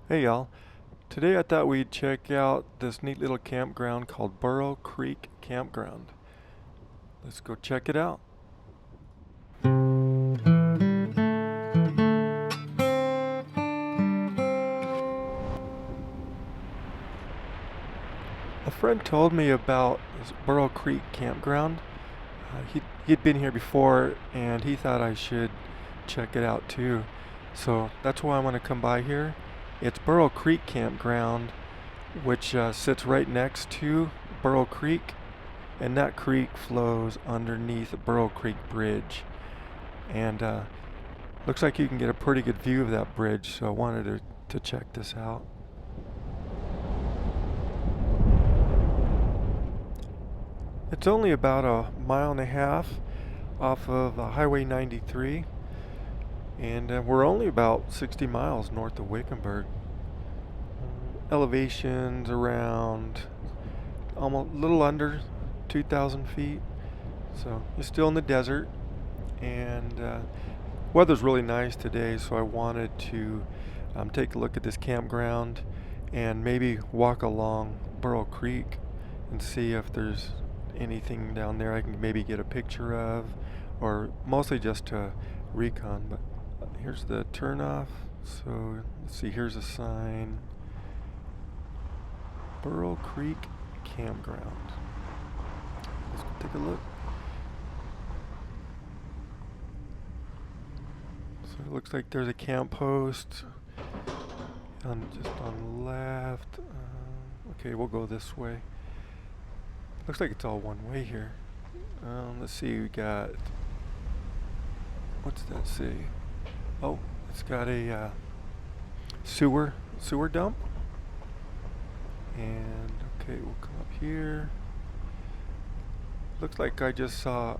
Hey y'all, today I thought we'd check out this neat little campground called Burro Creek Campground. Let's go check it out. A friend told me about this Burro Creek Campground. He'd been here before and he thought I should check it out too. So that's why I want to come by here. It's Burro Creek Campground, which sits right next to Burro Creek, and that creek flows underneath the Burro Creek Bridge. And looks like you can get a pretty good view of that bridge, so I wanted to check this out. It's only about a mile and a half off of Highway 93, and we're only about 60 miles north of Wickenburg. Elevations around almost a little under 2,000 feet, so you're still in the desert, and weather's really nice today, so I wanted to take a look at this campground and maybe walk along Burro Creek and see if there's anything down there I can maybe get a picture of, or mostly just to recon. But here's the turnoff. So let's see, here's a sign. Burro Creek Campground. Let's go take a look. So it looks like there's a camp post just on the left. Okay, we'll go this way. Looks like it's all one way here. Let's see, we got, what's that say? Oh, it's got a sewer dump. And okay, we'll come up here. Looks like I just saw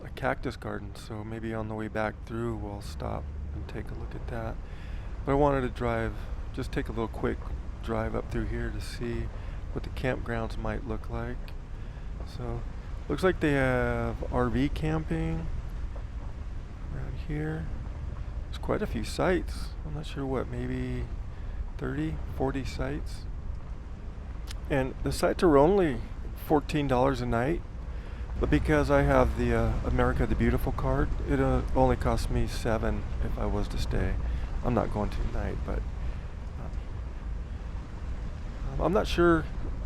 a cactus garden, so maybe on the way back through we'll stop and take a look at that. But I wanted to just take a little quick drive up through here to see what the campgrounds might look like. So looks like they have RV camping around here. There's quite a few sites. I'm not sure what, maybe 30, 40 sites. And the sites are only $14 a night. But because I have the America the Beautiful card, it only cost me $7 if I was to stay. I'm not going to tonight, but I'm not sure.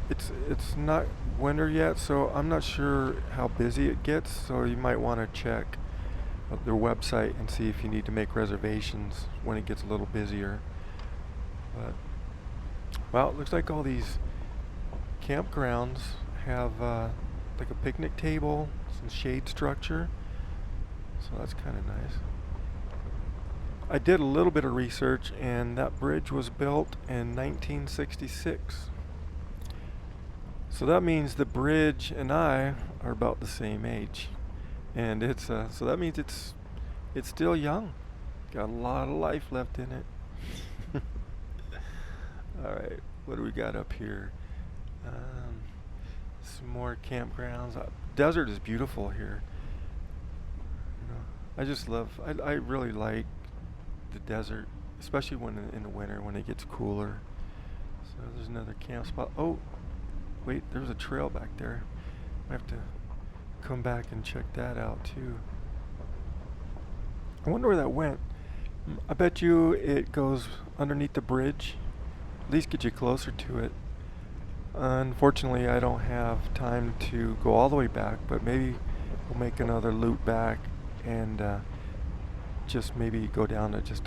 It's not winter yet, so I'm not sure how busy it gets. So you might want to check their website and see if you need to make reservations when it gets a little busier. But well, it looks like all these campgrounds have like a picnic table, some shade structure, so that's kind of nice. I did a little bit of research, and that bridge was built in 1966. So that means the bridge and I are about the same age, and it's so that means it's still young. Got a lot of life left in it. All right, what do we got up here? Some more campgrounds. Desert is beautiful here. You know, I really like the desert, especially when in the winter when it gets cooler. So there's another camp spot. Oh, wait, there's a trail back there. I have to come back and check that out too. I wonder where that went. I bet you it goes underneath the bridge. At least get you closer to it. Unfortunately, I don't have time to go all the way back, but maybe we'll make another loop back and just maybe go down to just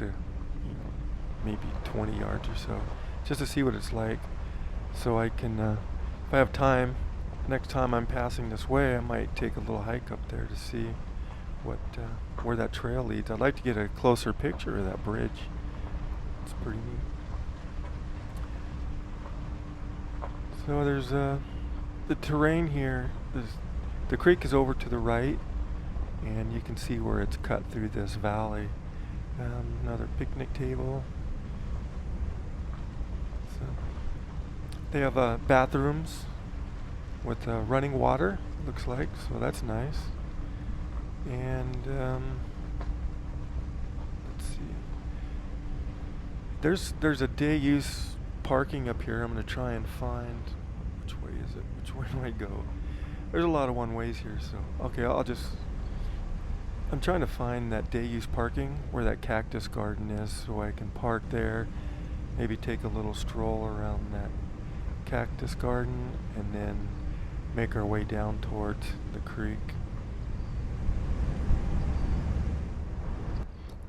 maybe 20 yards or so, just to see what it's like. So I can, if I have time, next time I'm passing this way, I might take a little hike up there to see where that trail leads. I'd like to get a closer picture of that bridge. It's pretty neat. So there's the terrain here. The creek is over to the right, and you can see where it's cut through this valley. Another picnic table. So they have bathrooms with running water, looks like, so that's nice. And let's see. There's a day use parking up here. I'm gonna try and find which way is it? Which way do I go? There's a lot of one ways here, so okay, I'm trying to find that day use parking where that cactus garden is so I can park there, maybe take a little stroll around that cactus garden and then make our way down towards the creek.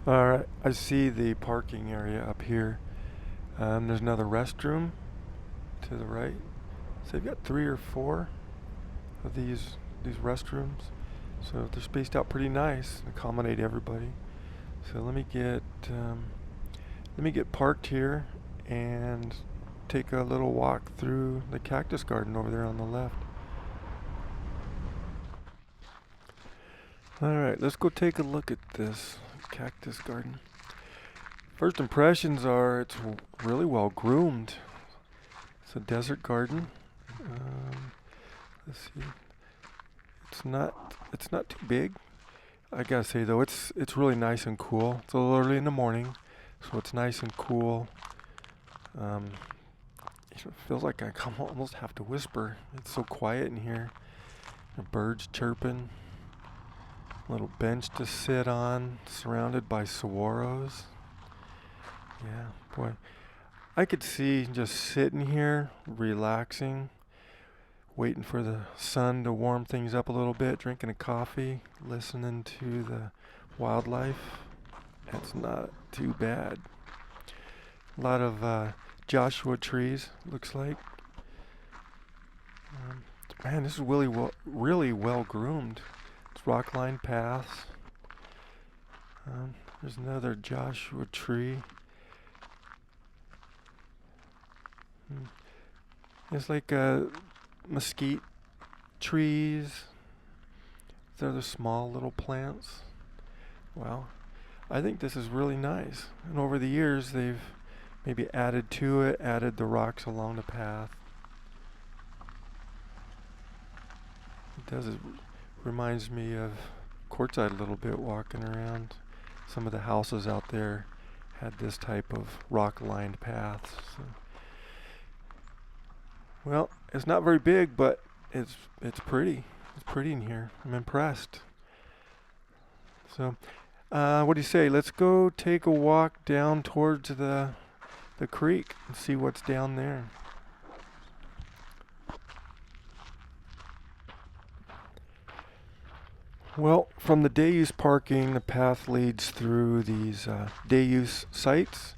Alright, I see the parking area up here. There's another restroom to the right. So they've got 3 or 4 of these restrooms. So they're spaced out pretty nice, accommodate everybody. So let me get parked here and take a little walk through the cactus garden over there on the left. Alright, let's go take a look at this cactus garden. First impressions are it's really well groomed. It's a desert garden. Let's see. It's not too big. I gotta say though, it's really nice and cool. It's a little early in the morning, so it's nice and cool. It feels like I almost have to whisper. It's so quiet in here. The birds chirping. Little bench to sit on, surrounded by saguaros. Yeah, boy. I could see just sitting here, relaxing, waiting for the sun to warm things up a little bit, drinking a coffee, listening to the wildlife. That's not too bad. A lot of Joshua trees, looks like. Man, this is really well groomed. It's rock-lined paths. There's another Joshua tree. It's like mesquite trees. They're the small little plants. Wow. I think this is really nice. And over the years, they've maybe added to it, added the rocks along the path. It reminds me of Quartzsite a little bit walking around. Some of the houses out there had this type of rock-lined paths. So. Well, it's not very big, but it's pretty. It's pretty in here. I'm impressed. So, what do you say? Let's go take a walk down towards the creek and see what's down there. Well, from the day use parking, the path leads through these day use sites.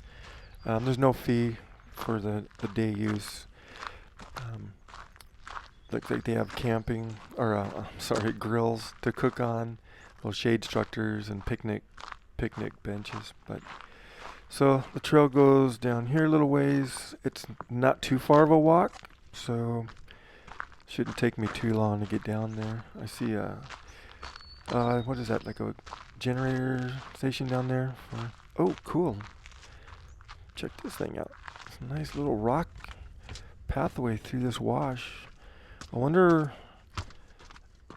There's no fee for the day use. Looks like they have camping, or grills to cook on, little shade structures and picnic benches. But so the trail goes down here a little ways. It's not too far of a walk, so shouldn't take me too long to get down there. I see what is that, like a generator station down there? Oh, cool. Check this thing out. It's a nice little rock pathway through this wash. I wonder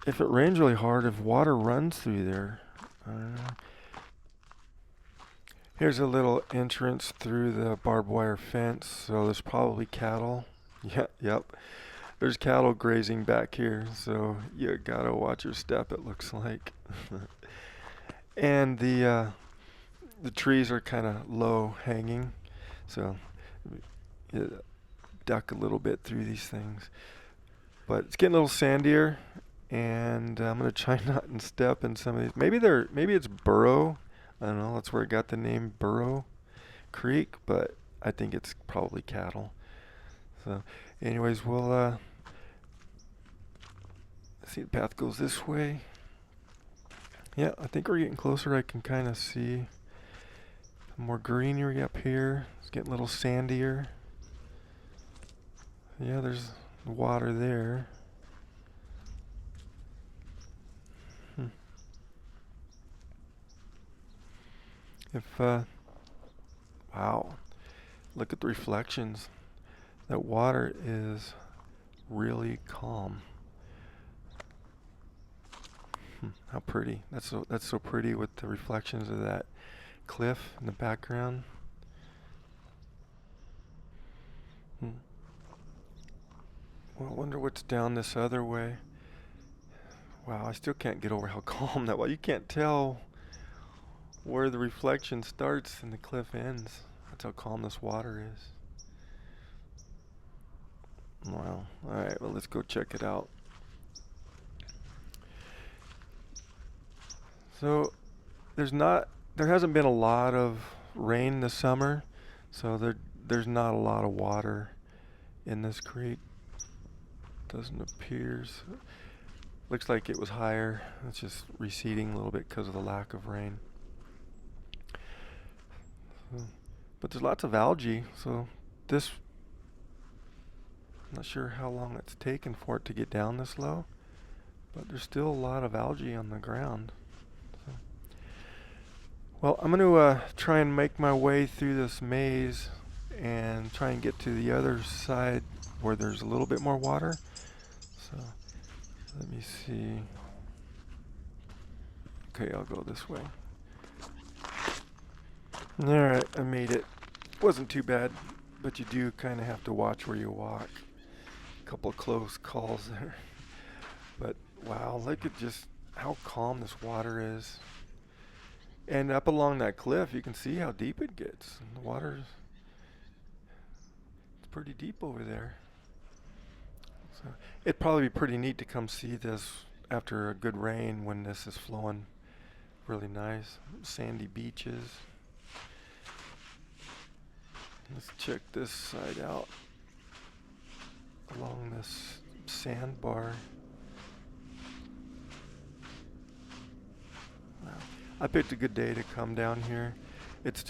if it rains really hard, if water runs through there. Here's a little entrance through the barbed wire fence, so there's probably cattle. Yep. There's cattle grazing back here, so you gotta watch your step, it looks like. And the trees are kind of low hanging, so you duck a little bit through these things. But it's getting a little sandier, and I'm gonna try not and step in some of these. Maybe it's Burro. I don't know. That's where it got the name Burro Creek, but I think it's probably cattle. So, anyways, we'll see. The path goes this way. Yeah, I think we're getting closer. I can kind of see more greenery up here. It's getting a little sandier. Yeah, there's water there. Wow, look at the reflections. That water is really calm. How pretty. That's so pretty with the reflections of that cliff in the background. Well, I wonder what's down this other way. Wow, I still can't get over how calm that was. You can't tell where the reflection starts and the cliff ends. That's how calm this water is. Wow. Alright, well, let's go check it out. So, there hasn't been a lot of rain this summer, so there's not a lot of water in this creek. Doesn't appear. Looks like it was higher. It's just receding a little bit because of the lack of rain. But there's lots of algae, so this, I'm not sure how long it's taken for it to get down this low, but there's still a lot of algae on the ground. So. Well, I'm going to try and make my way through this maze and try and get to the other side where there's a little bit more water. So let me see. Okay, I'll go this way. Alright, I made it. Wasn't too bad, but you do kind of have to watch where you walk. A couple of close calls there. But wow, look at just how calm this water is. And up along that cliff, you can see how deep it gets. And the water's it's pretty deep over there. So it'd probably be pretty neat to come see this after a good rain when this is flowing really nice. Sandy beaches. Let's check this side out along this sandbar. Wow. I picked a good day to come down here. It's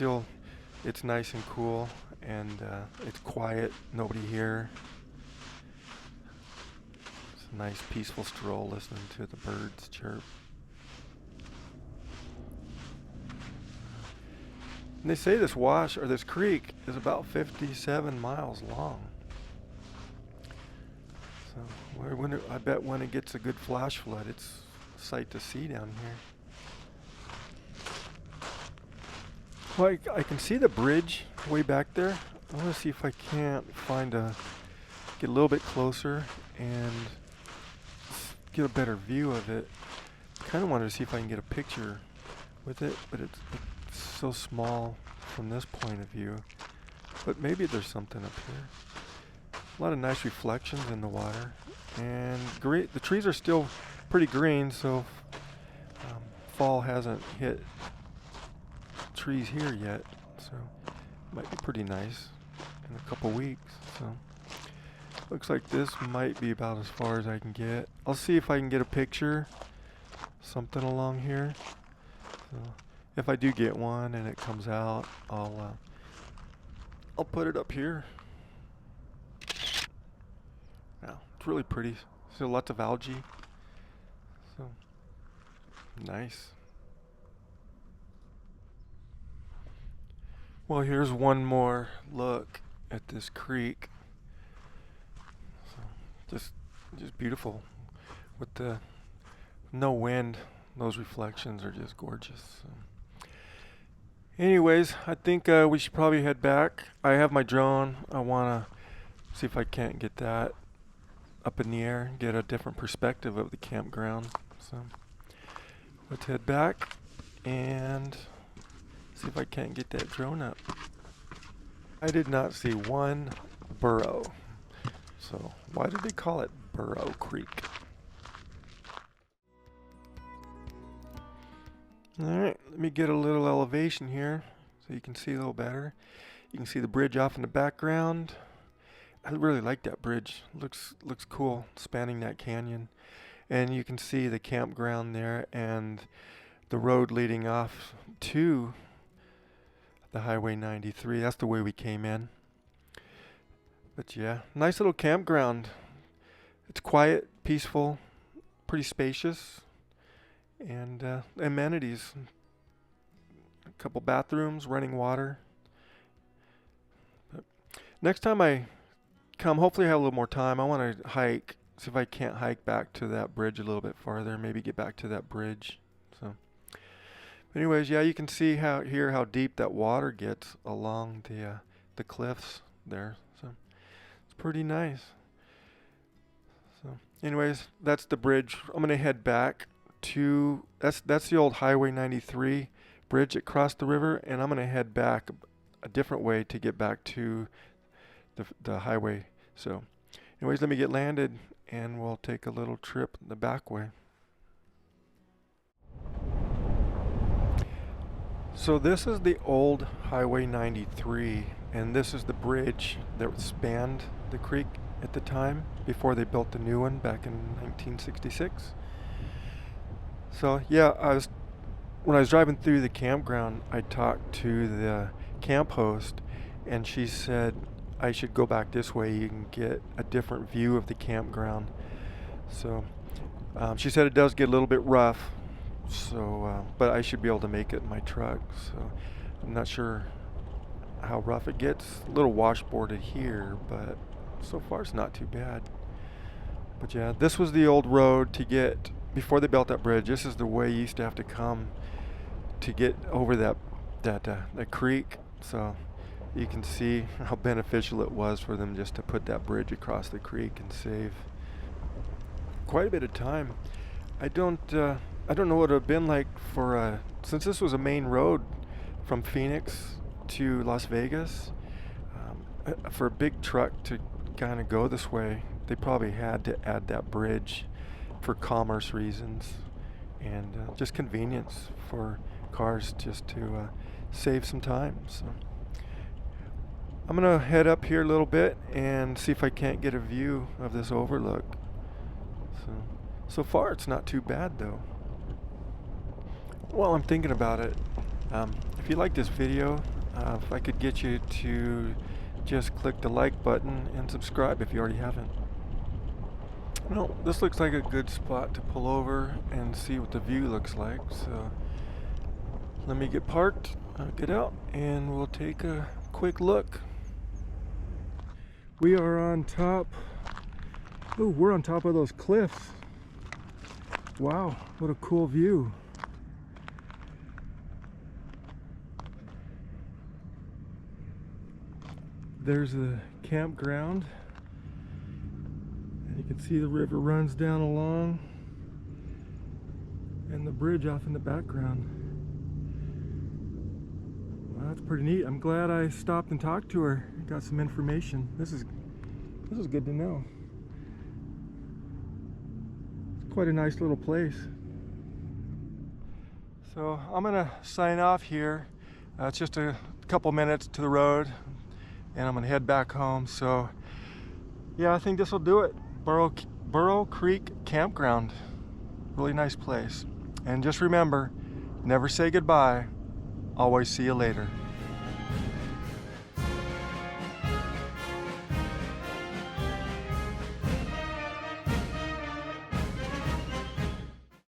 nice and cool, and it's quiet, nobody here. It's a nice peaceful stroll listening to the birds chirp. And they say this creek is about 57 miles long. So I bet when it gets a good flash flood, it's a sight to see down here. Well, I can see the bridge way back there. I want to see if I can't get a little bit closer and get a better view of it. Kind of wanted to see if I can get a picture with it, but it's so small from this point of view. But maybe there's something up here. A lot of nice reflections in the water, and the trees are still pretty green, so fall hasn't hit trees here yet, so it might be pretty nice in a couple weeks. So looks like this might be about as far as I can get. I'll see if I can get a picture, something along here. So if I do get one and it comes out, I'll put it up here. Wow, it's really pretty. Still lots of algae. So nice. Well, here's one more look at this creek. So just beautiful. With the no wind, those reflections are just gorgeous. So. Anyways, I think we should probably head back. I have my drone. I want to see if I can't get that up in the air, get a different perspective of the campground. So let's head back and see if I can't get that drone up. I did not see one burrow. So why did they call it Burro Creek? Alright, let me get a little elevation here so you can see a little better. You can see the bridge off in the background. I really like that bridge. Looks cool, spanning that canyon. And you can see the campground there and the road leading off to the Highway 93. That's the way we came in. But yeah, nice little campground. It's quiet, peaceful, pretty spacious. And amenities, a couple bathrooms, running water. But next time I come, hopefully I have a little more time. I want to hike, see if I can't hike back to that bridge a little bit farther, maybe get back to that bridge. So anyways, yeah, you can see how deep that water gets along the cliffs there. So it's pretty nice. anyways, that's the bridge. I'm gonna head back to that's the old Highway 93 bridge that crossed the river, and I'm gonna head back a different way to get back to the highway. So, anyways, let me get landed, and we'll take a little trip the back way. So this is the old Highway 93, and this is the bridge that spanned the creek at the time before they built the new one back in 1966. So yeah, when I was driving through the campground, I talked to the camp host, and she said I should go back this way. You can get a different view of the campground. So she said it does get a little bit rough, so but I should be able to make it in my truck. So I'm not sure how rough it gets. A little washboarded here, but so far it's not too bad. But yeah, this was the old road to get before they built that bridge. This is the way you used to have to come to get over that creek. So you can see how beneficial it was for them just to put that bridge across the creek and save quite a bit of time. I don't know what it would have been like for since this was a main road from Phoenix to Las Vegas. For a big truck to kind of go this way, they probably had to add that bridge for commerce reasons and just convenience for cars, just to save some time. So I'm gonna head up here a little bit and see if I can't get a view of this overlook. So far it's not too bad though. While I'm thinking about it, if you like this video, if I could get you to just click the like button and subscribe if you already haven't. Well, this looks like a good spot to pull over and see what the view looks like. So let me get parked, get out, and we'll take a quick look. We are on top. Oh, we're on top of those cliffs. Wow, what a cool view. There's the campground, and you can see the river runs down along, and the bridge off in the background. Well, that's pretty neat. I'm glad I stopped and talked to her. Got some information. This is good to know. It's quite a nice little place. So I'm gonna sign off here. It's just a couple minutes to the road, and I'm gonna head back home. So yeah, I think this will do it. Burro Creek Campground. Really nice place. And just remember, never say goodbye. Always see you later.